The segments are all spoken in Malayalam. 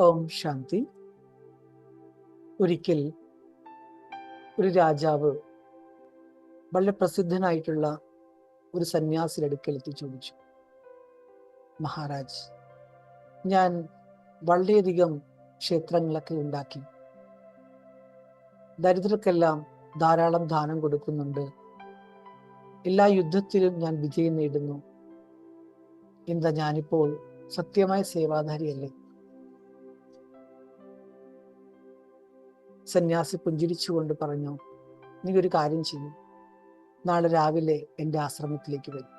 ഓം ശാന്തി. ഒരിക്കൽ ഒരു രാജാവ് വളരെ പ്രസിദ്ധനായിട്ടുള്ള ഒരു സന്യാസിയുടെ അടുക്കൽ എത്തി ചോദിച്ചു, മഹാരാജ്, ഞാൻ വളരെയധികം ക്ഷേത്രങ്ങളൊക്കെ ഉണ്ടാക്കി, ദരിദ്രർക്കെല്ലാം ധാരാളം ദാനം കൊടുക്കുന്നുണ്ട്, എല്ലാ യുദ്ധത്തിലും ഞാൻ വിജയം നേടുന്നു, എന്താ ഞാനിപ്പോൾ സത്യമായ സേവാധാരിയല്ലേ? സന്യാസി പുഞ്ചിരിച്ചുകൊണ്ട് പറഞ്ഞു, നീ ഒരു കാര്യം ചെയ്യും, നാളെ രാവിലെ എൻ്റെ ആശ്രമത്തിലേക്ക് വരും.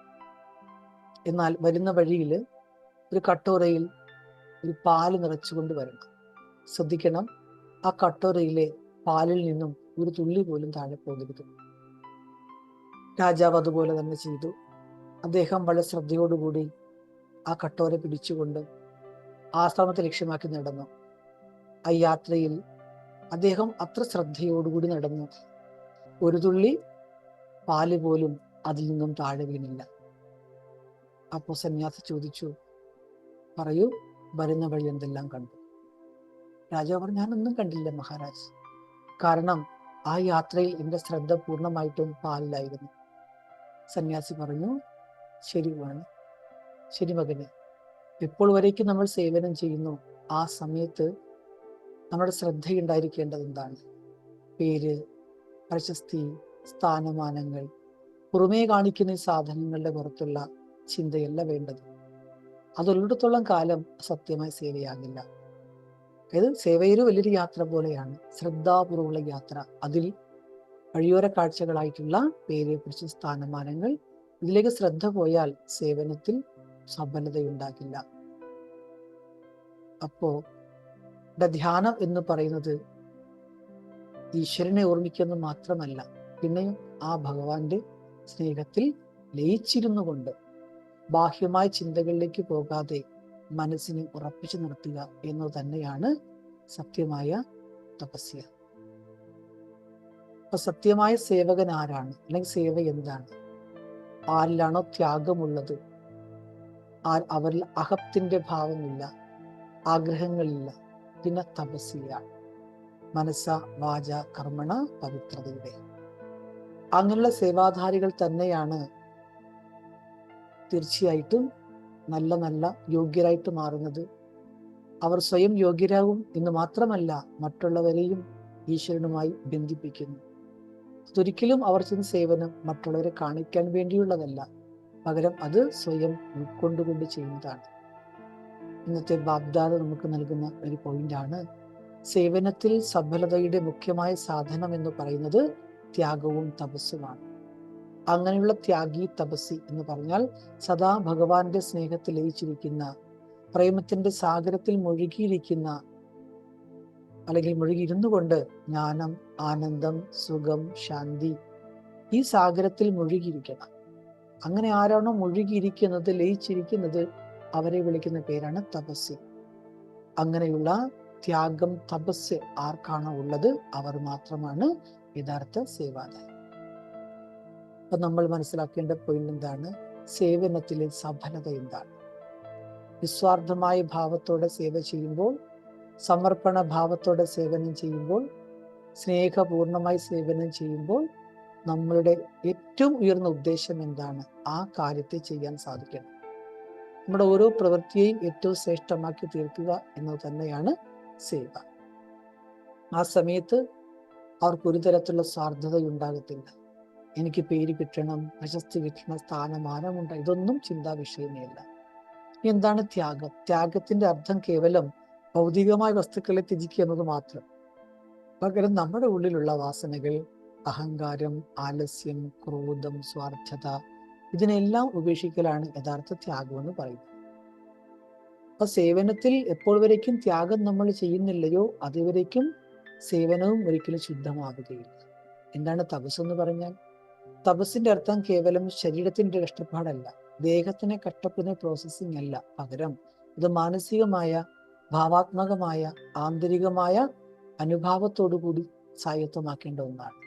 എന്നാൽ വരുന്ന വഴിയിൽ ഒരു കട്ടോറയിൽ ഒരു പാല് നിറച്ചുകൊണ്ട് വരണം. ശ്രദ്ധിക്കണം, ആ കട്ടോറയിലെ പാലിൽ നിന്നും ഒരു തുള്ളി പോലും താഴെ പോകരുത്. രാജാവ് അതുപോലെ തന്നെ ചെയ്തു. അദ്ദേഹം വളരെ ശ്രദ്ധയോടുകൂടി ആ കട്ടോര പിടിച്ചുകൊണ്ട് ആശ്രമത്തെ ലക്ഷ്യമാക്കി നടന്നു. ആ യാത്രയിൽ അദ്ദേഹം അത്ര ശ്രദ്ധയോടുകൂടി നടന്നു, ഒരു തുള്ളി പാല് പോലും അതിൽ നിന്നും താഴെ വീണില്ല. അപ്പോൾ സന്യാസി ചോദിച്ചു, പറയൂ, വരുന്ന വഴി എന്തെല്ലാം കണ്ടു? രാജാവ് പറഞ്ഞു, ഞാനൊന്നും കണ്ടില്ല മഹാരാജ്. കാരണം ആ യാത്രയിൽ എൻ്റെ ശ്രദ്ധ പൂർണ്ണമായിട്ടും പാലിലായിരുന്നു. സന്യാസി പറഞ്ഞു, ശരി മകനെ, എപ്പോൾ വരേക്കും നമ്മൾ സേവനം ചെയ്യുന്നു ആ സമയത്ത് നമ്മുടെ ശ്രദ്ധയുണ്ടായിരിക്കേണ്ടത് എന്താണ്? പേര്, പ്രശസ്തി, സ്ഥാനമാനങ്ങൾ, പുറമേ കാണിക്കുന്ന സാധനങ്ങളുടെ പുറത്തുള്ള ചിന്തയല്ല വേണ്ടത്. അതുള്ളിടത്തോളം കാലം സത്യമായ സേവയാകില്ല. അതായത് സേവയൊരു വലിയൊരു യാത്ര പോലെയാണ്, ശ്രദ്ധാപൂർവ്വമുള്ള യാത്ര. അതിൽ വഴിയോര കാഴ്ചകളായിട്ടുള്ള പേര്, പ്രശസ്തി, സ്ഥാനമാനങ്ങൾ, ഇതിലേക്ക് ശ്രദ്ധ പോയാൽ സേവനത്തിൽ സഫലതയുണ്ടാകില്ല. അപ്പോ ധ്യാനം എന്ന് പറയുന്നത് ഈശ്വരനെ ഓർമ്മിക്കുന്നത് മാത്രമല്ല, പിന്നെയും ആ ഭഗവാന്റെ സ്നേഹത്തിൽ ലയിച്ചിരുന്നു കൊണ്ട് ബാഹ്യമായ ചിന്തകളിലേക്ക് പോകാതെ മനസ്സിനെ ഉറപ്പിച്ചു നിർത്തുക എന്നത് തന്നെയാണ് സത്യമായ തപസ്യ. അപ്പൊ സത്യമായ സേവകൻ ആരാണ്, അല്ലെങ്കിൽ സേവ എന്താണ്? ആരിലാണോ ത്യാഗമുള്ളത്, അവരിൽ അഹത്തിന്റെ ഭാവമില്ല, ആഗ്രഹങ്ങളില്ല, പിന്നെ തപസ്യയാണ്. മനസ്സ വാച കർമ്മണ പവിത്രതയുടെ അങ്ങനെയുള്ള സേവാധാരികൾ തന്നെയാണ് തീർച്ചയായിട്ടും നല്ല നല്ല യോഗ്യരായിട്ട് മാറുന്നത്. അവർ സ്വയം യോഗ്യരാകും എന്ന് മാത്രമല്ല, മറ്റുള്ളവരെയും ഈശ്വരനുമായി ബന്ധിപ്പിക്കുന്നു. അതൊരിക്കലും അവർ ചെയ്യുന്ന സേവനം മറ്റുള്ളവരെ കാണിക്കാൻ വേണ്ടിയുള്ളതല്ല, പകരം അത് സ്വയം ഉൾക്കൊണ്ടുകൊണ്ട് ചെയ്യുന്നതാണ്. ഇന്നത്തെ ബാബ്ദാദ നമുക്ക് നൽകുന്ന ഒരു പോയിന്റാണ്, സേവനത്തിൽ സഫലതയുടെ മുഖ്യമായ സാധനം എന്ന് പറയുന്നത് ത്യാഗവും തപസ്സുമാണ്. അങ്ങനെയുള്ള ത്യാഗി തപസ്സി എന്ന് പറഞ്ഞാൽ സദാ ഭഗവാന്റെ സ്നേഹത്തിൽ ലയിച്ചിരിക്കുന്ന, പ്രേമത്തിന്റെ സാഗരത്തിൽ മുഴുകിയിരിക്കുന്ന, അല്ലെങ്കിൽ മുഴുകിയിരുന്നു കൊണ്ട് ജ്ഞാനം, ആനന്ദം, സുഖം, ശാന്തി, ഈ സാഗരത്തിൽ മുഴുകിയിരിക്കണം. അങ്ങനെ ആരാണോ മുഴുകിയിരിക്കുന്നത്, ലയിച്ചിരിക്കുന്നത്, അവരെ വിളിക്കുന്ന പേരാണ് തപസ്സി. അങ്ങനെയുള്ള ത്യാഗം, തപസ് ആർക്കാണോ ഉള്ളത് അവർ മാത്രമാണ് യഥാർത്ഥ സേവാധാരി. അപ്പൊ നമ്മൾ മനസ്സിലാക്കേണ്ട പോയിന്റ് എന്താണ്? സേവനത്തിലെ സഫലത എന്താണ്? നിസ്വാർത്ഥമായ ഭാവത്തോടെ സേവ ചെയ്യുമ്പോൾ, സമർപ്പണ ഭാവത്തോടെ സേവനം ചെയ്യുമ്പോൾ, സ്നേഹപൂർണമായി സേവനം ചെയ്യുമ്പോൾ നമ്മളുടെ ഏറ്റവും ഉയർന്ന ഉദ്ദേശം എന്താണ്? ആ കാര്യത്തെ ചെയ്യാൻ സാധിക്കണം. നമ്മുടെ ഓരോ പ്രവൃത്തിയെയും ഏറ്റവും ശ്രേഷ്ഠമാക്കി തീർക്കുക എന്നത് തന്നെയാണ് സേവ. ആ സമയത്ത് അവർക്ക് ഒരു തരത്തിലുള്ള സ്വാർത്ഥത ഉണ്ടാകത്തില്ല. എനിക്ക് പേര് കിട്ടണം, പ്രശസ്തി കിട്ടണം, സ്ഥാനമാനമുണ്ട്, ഇതൊന്നും ചിന്താ വിഷയമേ അല്ല. എന്താണ് ത്യാഗം? ത്യാഗത്തിന്റെ അർത്ഥം കേവലം ഭൗതികമായ വസ്തുക്കളെ ത്യജിക്കുക എന്നത് മാത്രം. പകരം നമ്മുടെ ഉള്ളിലുള്ള വാസനകൾ, അഹങ്കാരം, ആലസ്യം, ക്രോധം, സ്വാർത്ഥത, ഇതിനെല്ലാം ഉപേക്ഷിക്കലാണ് യഥാർത്ഥ ത്യാഗം എന്ന് പറയുന്നത്. അപ്പൊ സേവനത്തിൽ എപ്പോൾ വരേക്കും ത്യാഗം നമ്മൾ ചെയ്യുന്നില്ലയോ അതുവരേക്കും സേവനവും ഒരിക്കലും ശുദ്ധമാവുകയില്ല. എന്താണ് തപസ് എന്ന് പറഞ്ഞാൽ? തപസ്സിന്റെ അർത്ഥം കേവലം ശരീരത്തിന്റെ കഷ്ടപ്പാടല്ല, ദേഹത്തിനെ കഷ്ടപ്പെടുന്ന പ്രോസസ്സിംഗ് അല്ല. പകരം ഇത് മാനസികമായ, ഭാവാത്മകമായ, ആന്തരികമായ അനുഭാവത്തോടുകൂടി സ്വായത്തമാക്കേണ്ട ഒന്നാണ്.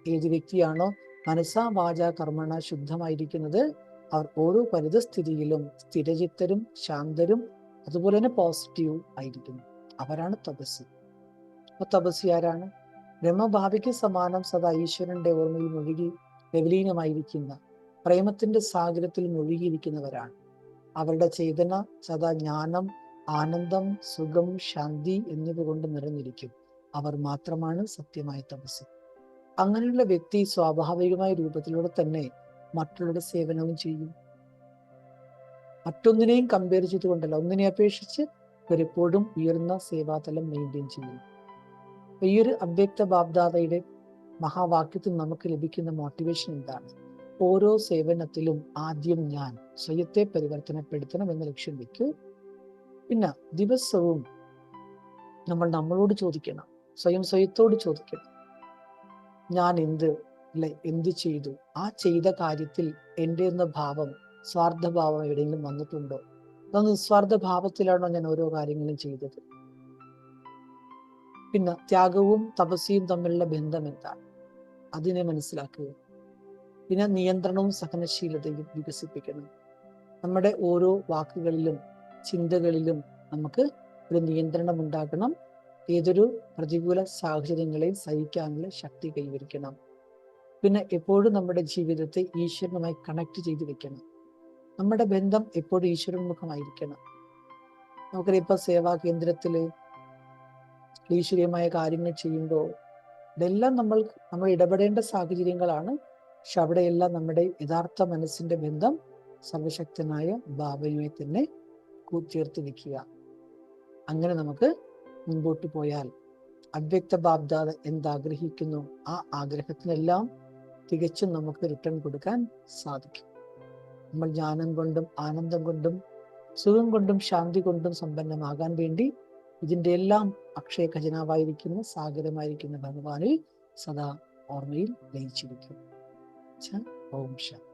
ഏത് വ്യക്തിയാണോ മനസ്സാ വാച കർമ്മണ ശുദ്ധമായിരിക്കുന്നത്, അവർ ഓരോ പരിതസ്ഥിതിയിലും സ്ഥിരചിത്തരും ശാന്തരും അതുപോലെ തന്നെ പോസിറ്റീവും ആയിരിക്കുന്നു. അവരാണ് തപസ്വി. അപ്പൊ തപസ്വി ആരാണ്? ബ്രഹ്മഭാവിക്ക് സമാനം സദാ ഈശ്വരന്റെ ഓർമ്മയിൽ മുഴുകി വിലീനമായിരിക്കുന്ന, പ്രേമത്തിന്റെ സാഗരത്തിൽ മുഴുകിയിരിക്കുന്നവരാണ്. അവരുടെ ചേതന സദാ ജ്ഞാനം, ആനന്ദം, സുഖം, ശാന്തി എന്നിവ കൊണ്ട് നിറഞ്ഞിരിക്കും. അവർ മാത്രമാണ് സത്യമായ തപസ്വി. അങ്ങനെയുള്ള വ്യക്തി സ്വാഭാവികമായ രൂപത്തിലൂടെ തന്നെ മറ്റുള്ളവരുടെ സേവനവും ചെയ്യും. മറ്റൊന്നിനെയും കമ്പയർ ചെയ്തുകൊണ്ടല്ല, ഒന്നിനെ അപേക്ഷിച്ച് ഇവരെപ്പോഴും ഉയർന്ന സേവാതലം മെയിൻറ്റെയിൻ ചെയ്യും. ഈ ഒരു അവ്യക്ത ബാബ്ദാദയുടെ മഹാവാക്യത്തിൽ നമുക്ക് ലഭിക്കുന്ന മോട്ടിവേഷൻ എന്താണ്? ഓരോ സേവനത്തിലും ആദ്യം ഞാൻ സ്വയത്തെ പരിവർത്തനപ്പെടുത്തണം എന്ന ലക്ഷ്യം വെക്കൂ. പിന്നെ ദിവസവും നമ്മൾ നമ്മളോട് ചോദിക്കണം, സ്വയത്തോട് ചോദിക്കണം, ഞാൻ എന്ത് ചെയ്തു? ആ ചെയ്ത കാര്യത്തിൽ എൻ്റെ എന്ന ഭാവം, സ്വാർത്ഥഭാവം എവിടെയെങ്കിലും വന്നിട്ടുണ്ടോ? അത് നിസ്വാർത്ഥ ഭാവത്തിലാണോ ഞാൻ ഓരോ കാര്യങ്ങളും ചെയ്തത്? പിന്നെ ത്യാഗവും തപസ്യയും തമ്മിലുള്ള ബന്ധം എന്താണ്? അതിനെ മനസ്സിലാക്കുക. പിന്നെ നിയന്ത്രണവും സഹനശീലതയും വികസിപ്പിക്കണം. നമ്മുടെ ഓരോ വാക്കുകളിലും ചിന്തകളിലും നമുക്ക് ഒരു നിയന്ത്രണം ഉണ്ടാക്കണം. ഏതൊരു പ്രതികൂല സാഹചര്യങ്ങളെയും സഹിക്കാനുള്ള ശക്തി കൈവരിക്കണം. പിന്നെ എപ്പോഴും നമ്മുടെ ജീവിതത്തെ ഈശ്വരനുമായി കണക്ട് ചെയ്ത് വെക്കണം. നമ്മുടെ ബന്ധം എപ്പോഴും ഈശ്വരോന്മുഖമായിരിക്കണം. നമുക്കറിയാം, ഇപ്പൊ സേവാ കേന്ദ്രത്തില് ഈശ്വരീയമായ കാര്യങ്ങൾ ചെയ്യുമ്പോൾ ഇതെല്ലാം നമ്മൾ ഇടപെടേണ്ട സാഹചര്യങ്ങളാണ്. പക്ഷെ അവിടെയെല്ലാം നമ്മുടെ യഥാർത്ഥ മനസ്സിന്റെ ബന്ധം സർവശക്തനായ ബാബയുമായി തന്നെ കൂട്ടിച്ചേർത്ത് വെക്കുക. അങ്ങനെ നമുക്ക് മുൻപോട്ട് പോയാൽ അവ്യക്ത ബാബ്ദാദ എന്താഗ്രഹിക്കുന്നു ആ ആഗ്രഹത്തിനെല്ലാം തികച്ചും നമുക്ക് റിട്ടേൺ കൊടുക്കാൻ സാധിക്കും. നമ്മൾ ജ്ഞാനം കൊണ്ടും ആനന്ദം കൊണ്ടും സുഖം കൊണ്ടും ശാന്തി കൊണ്ടും സമ്പന്നമാകാൻ വേണ്ടി ഇതിൻ്റെ എല്ലാം അക്ഷയ ഖജനാവായിരിക്കുന്ന സാഗരമായിരിക്കുന്ന ഭഗവാനിൽ സദാ ഓർമ്മയിൽ ലയിച്ചിരിക്കും. ഓം ശാന്തി.